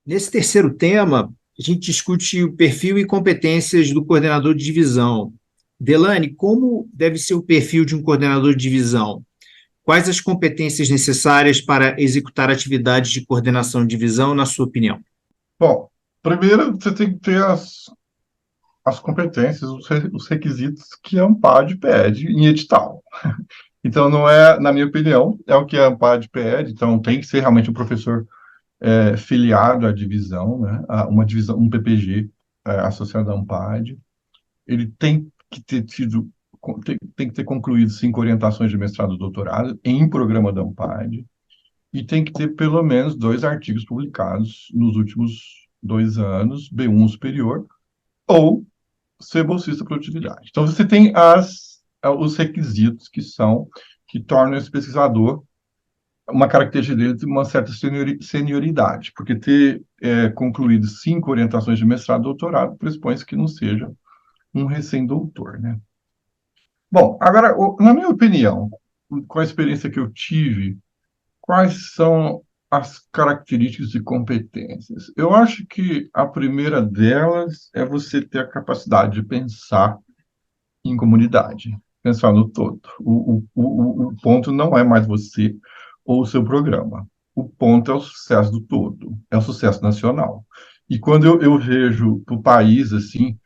Nesse terceiro tema, a gente discute o perfil e competências do coordenador de divisão. Delane, como deve ser o perfil de um coordenador de divisão? Quais as competências necessárias para executar atividades de coordenação de divisão, na sua opinião? Bom, primeiro você tem que ter as competências, os requisitos que a ANPAD pede em edital. Então, não é, na minha opinião, é o que a ANPAD pede, então tem que ser realmente um professor filiado à divisão, né, a uma divisão, um PPG associado à ANPAD. Ele tem que ter tido, tem que ter concluído 5 orientações de mestrado e doutorado em programa da ANPAD, e tem que ter pelo menos 2 artigos publicados nos últimos 2 anos, B1 superior, ou ser bolsista por atividade. Então, você tem os requisitos que tornam esse pesquisador uma característica dele de uma certa senioridade, porque ter concluído 5 orientações de mestrado e doutorado pressupõe que não seja um recém-doutor, né? Bom, agora, na minha opinião, com a experiência que eu tive, quais são as características e competências? Eu acho que a primeira delas é você ter a capacidade de pensar em comunidade, pensar no todo. O ponto não é mais você ou o seu programa. O ponto é o sucesso do todo, é o sucesso nacional. E quando eu vejo o país assim,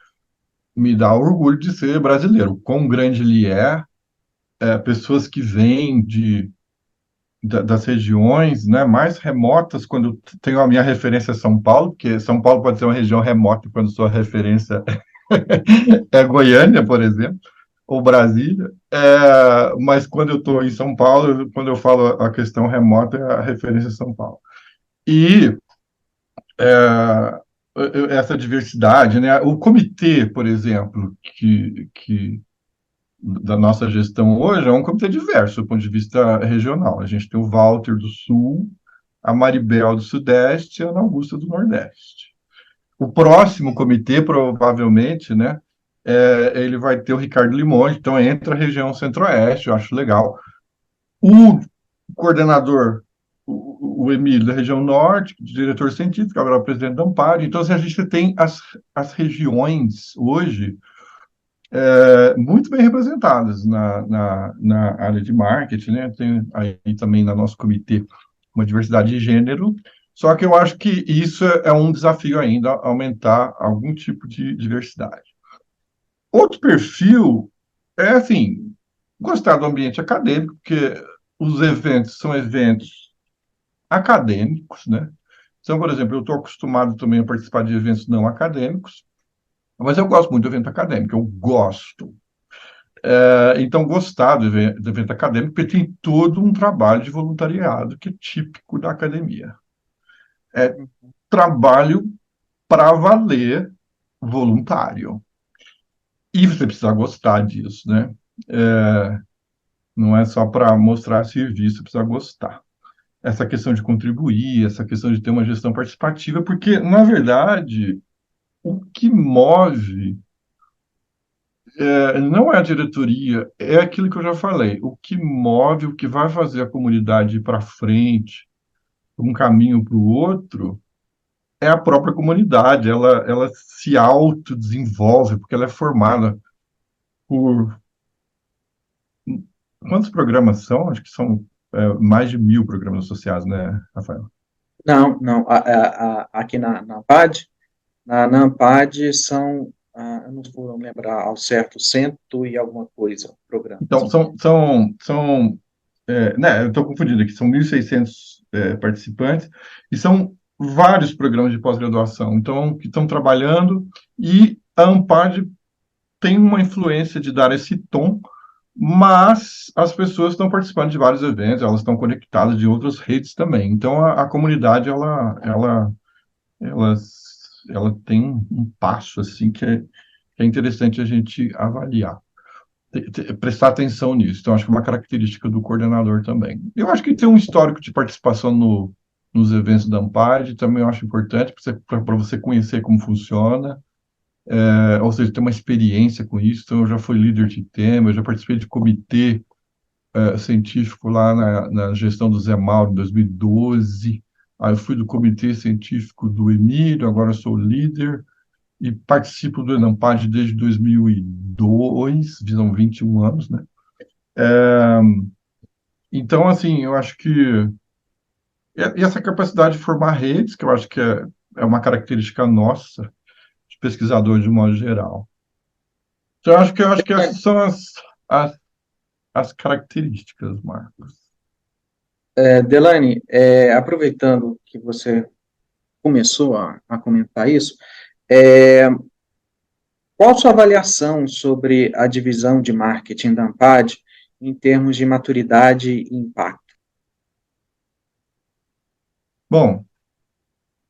me dá orgulho de ser brasileiro. Quão grande ele pessoas que vêm das regiões, né, mais remotas, quando eu tenho a minha referência São Paulo, porque São Paulo pode ser uma região remota quando sua referência é Goiânia, por exemplo, ou Brasília, mas quando eu estou em São Paulo, quando eu falo a questão remota, é a referência São Paulo. E essa diversidade, né? O comitê, por exemplo, que da nossa gestão hoje é um comitê diverso do ponto de vista regional. A gente tem o Walter do Sul, a Maribel do Sudeste e a Ana Augusta do Nordeste. O próximo comitê, provavelmente, né, ele vai ter o Ricardo Limões, então entra a região Centro-Oeste, eu acho legal. O coordenador, o Emílio, da região Norte, diretor científico, agora é o presidente da Amparo. Então, assim, a gente tem as regiões hoje muito bem representadas na área de marketing, né? Tem aí também no nosso comitê uma diversidade de gênero, só que eu acho que isso é um desafio ainda, aumentar algum tipo de diversidade. Outro perfil é, assim, gostar do ambiente acadêmico, porque os eventos são eventos acadêmicos, né? Então, por exemplo, eu estou acostumado também a participar de eventos não acadêmicos, mas eu gosto muito do evento acadêmico, eu gosto. Então, gostar do evento acadêmico, porque tem todo um trabalho de voluntariado que é típico da academia. É trabalho para valer voluntário. E você precisa gostar disso, né? É, não é só para mostrar serviço, você precisa gostar. Essa questão de contribuir, essa questão de ter uma gestão participativa, porque, na verdade, o que move não é a diretoria, é aquilo que eu já falei. O que move, o que vai fazer a comunidade ir para frente, um caminho para o outro, é a própria comunidade. Ela se autodesenvolve, porque ela é formada por. Quantos programas são? Acho que são mais de 1.000 programas associados, né, Rafael? Não, não. Aqui na ANPAD, na ANPAD são, eu não vou lembrar ao certo, cento e alguma coisa programas. Então, né, eu estou confundindo aqui, são 1.600 participantes, e são vários programas de pós-graduação, então, que estão trabalhando, e a ANPAD tem uma influência de dar esse tom, mas as pessoas estão participando de vários eventos, elas estão conectadas de outras redes também. Então, a comunidade, ela, ela tem um passo, assim, que é interessante a gente avaliar. prestar atenção nisso. Então, acho que é uma característica do coordenador também. Eu acho que ter um histórico de participação nos eventos da Ampad também eu acho importante para você conhecer como funciona, ou seja, ter uma experiência com isso. Então, eu já fui líder de tema, eu já participei de comitê científico lá na gestão do Zé Mauro em 2012. Aí eu fui do comitê científico do Emílio, agora eu sou líder e participo do Enampad desde 2002, são 21 anos, né? Então, assim, eu acho que e essa capacidade de formar redes, que eu acho que é uma característica nossa, de pesquisador de modo geral. Então, eu acho que essas são as, as características, Marcos. Delane, aproveitando que você começou a comentar isso, é, qual a sua avaliação sobre a divisão de marketing da Ampad em termos de maturidade e impacto? Bom,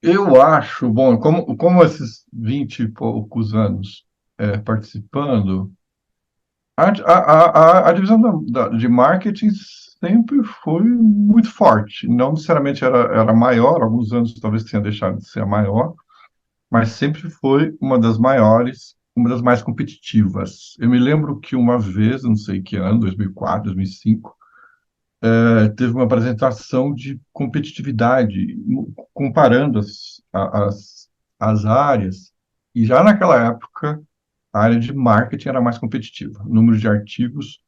eu acho, bom, como esses 20 e poucos anos participando, a divisão de marketing sempre foi muito forte. Não necessariamente era maior, alguns anos talvez tenha deixado de ser a maior, mas sempre foi uma das maiores, uma das mais competitivas. Eu me lembro que uma vez, não sei que ano, 2004, 2005, teve uma apresentação de competitividade, comparando as áreas, e já naquela época a área de marketing era mais competitiva, o número de artigos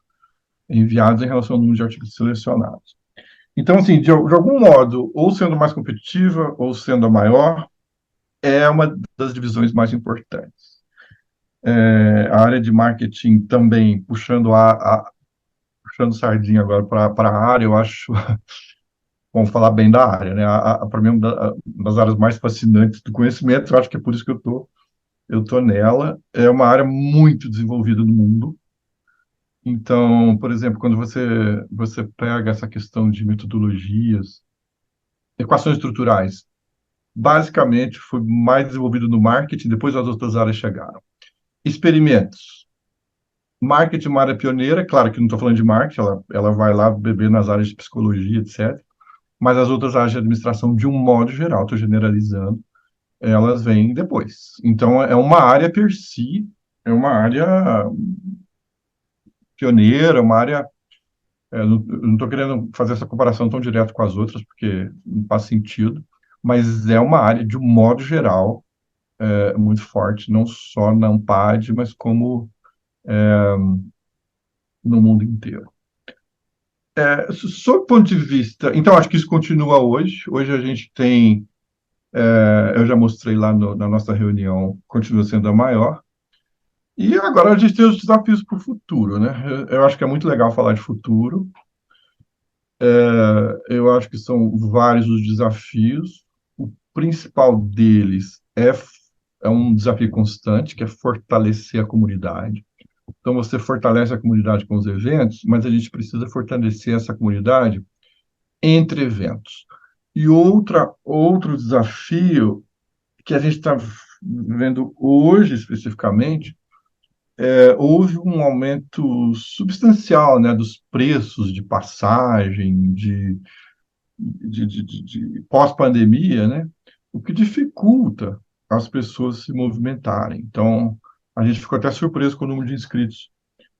enviados em relação ao número de artigos selecionados. Então, assim, de algum modo, ou sendo mais competitiva, ou sendo a maior, é uma das divisões mais importantes. A área de marketing também, puxando sardinha agora para a área, eu acho, vamos falar bem da área, né? Para mim, uma das áreas mais fascinantes do conhecimento, eu acho que é por isso que eu tô nela. É uma área muito desenvolvida no mundo. Então, por exemplo, quando você pega essa questão de metodologias, equações estruturais, basicamente foi mais desenvolvido no marketing, depois as outras áreas chegaram. Experimentos. Marketing é uma área pioneira, claro que não estou falando de marketing, ela vai lá beber nas áreas de psicologia, etc. Mas as outras áreas de administração, de um modo geral, estou generalizando, elas vêm depois. Então, é uma área per si, é uma área pioneira, uma área. Eu não estou querendo fazer essa comparação tão direto com as outras, porque não faz sentido, mas é uma área, de um modo geral, muito forte, não só na Ampad, mas como no mundo inteiro. Sob o ponto de vista, então acho que isso continua hoje. Hoje a gente tem, eu já mostrei lá na nossa reunião, continua sendo a maior. E agora a gente tem os desafios para o futuro, né? Eu acho que é muito legal falar de futuro. Eu acho que são vários os desafios. O principal deles é um desafio constante, que é fortalecer a comunidade. Então, você fortalece a comunidade com os eventos, mas a gente precisa fortalecer essa comunidade entre eventos. E outro desafio que a gente está vendo hoje, especificamente, houve um aumento substancial, né, dos preços de passagem, de pós-pandemia, né, o que dificulta as pessoas se movimentarem. Então, a gente ficou até surpreso com o número de inscritos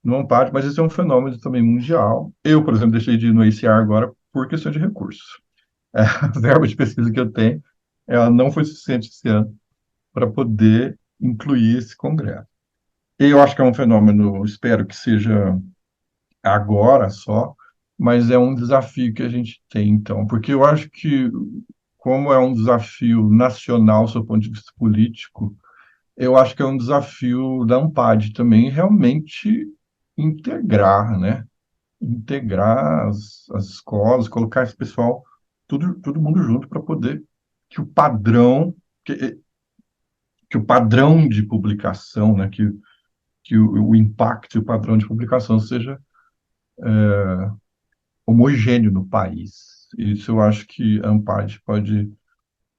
no Ampad, mas esse é um fenômeno também mundial. Eu, por exemplo, deixei de ir no ACR agora por questão de recursos. A verba de pesquisa que eu tenho, ela não foi suficiente esse ano para poder incluir esse congresso. E eu acho que é um fenômeno, espero que seja agora só, mas é um desafio que a gente tem, então, porque eu acho que, como é um desafio nacional, do ponto de vista político, eu acho que é um desafio da Ampad também realmente integrar, né? Integrar as escolas, colocar esse pessoal, todo mundo junto para poder que o padrão, que o padrão de publicação, né? Que o impacto e o padrão de publicação seja homogêneo no país. Isso eu acho que a Ampad pode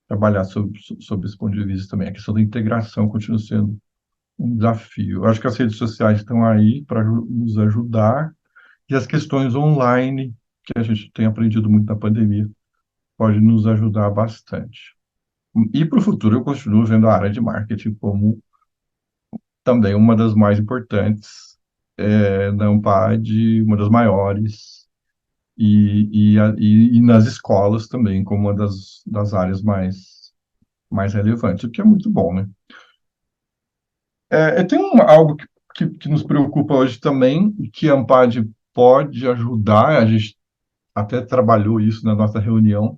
trabalhar sob esse ponto de vista também. A questão da integração continua sendo um desafio. Eu acho que as redes sociais estão aí para nos ajudar, e as questões online, que a gente tem aprendido muito na pandemia, pode nos ajudar bastante. E para o futuro, eu continuo vendo a área de marketing como também uma das mais importantes da Ampad, uma das maiores, e nas escolas também, como uma das áreas mais relevantes, o que é muito bom, né? Tem algo que nos preocupa hoje também, que a Ampad pode ajudar, a gente até trabalhou isso na nossa reunião,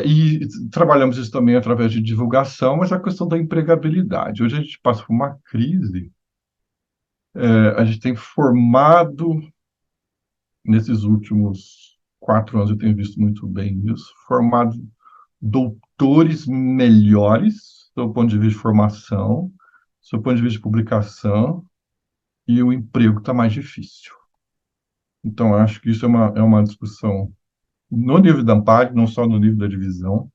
e trabalhamos isso também através de divulgação, mas a questão da empregabilidade. Hoje a gente passa por uma crise, a gente tem formado, nesses últimos 4 anos, eu tenho visto muito bem isso, formado doutores melhores, do ponto de vista de formação, do ponto de vista de publicação, e o emprego está mais difícil. Então, acho que isso é uma discussão no nível da Ampad, não só no nível da divisão,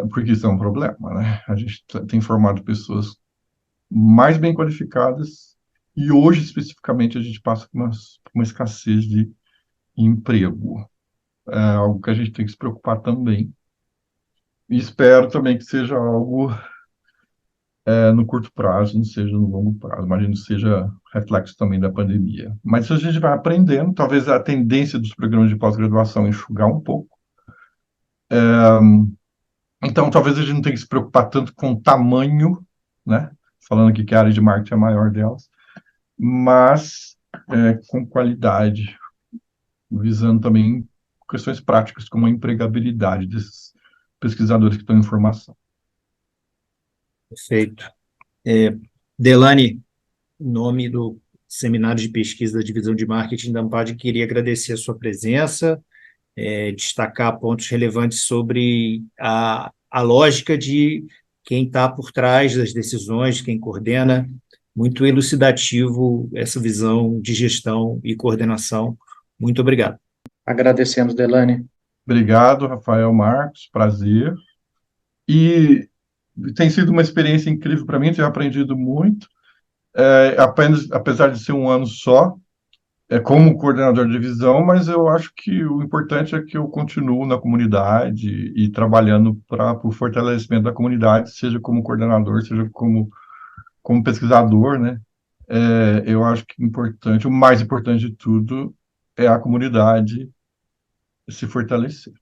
porque isso é um problema, né? A gente tem formado pessoas mais bem qualificadas, e hoje, especificamente, a gente passa por uma escassez de emprego. É algo que a gente tem que se preocupar também. E espero também que seja algo no curto prazo, não seja no longo prazo. Imagino que seja reflexo também da pandemia. Mas isso a gente vai aprendendo. Talvez a tendência dos programas de pós-graduação é enxugar um pouco. Então, talvez a gente não tenha que se preocupar tanto com o tamanho, né? Falando aqui que a área de marketing é a maior delas, mas com qualidade, visando também questões práticas, como a empregabilidade desses pesquisadores que estão em formação. Perfeito. Delane, em nome do Seminário de Pesquisa da Divisão de Marketing da Ampad, queria agradecer a sua presença, destacar pontos relevantes sobre a lógica de quem está por trás das decisões, quem coordena, muito elucidativo essa visão de gestão e coordenação. Muito obrigado. Agradecemos, Delane. Obrigado, Rafael Marcos, prazer. E tem sido uma experiência incrível para mim, tenho aprendido muito, apesar de ser um ano só, como coordenador de divisão, mas eu acho que o importante é que eu continuo na comunidade e trabalhando para o fortalecimento da comunidade, seja como coordenador, seja como pesquisador, né? Eu acho que o mais importante de tudo é a comunidade se fortalecer.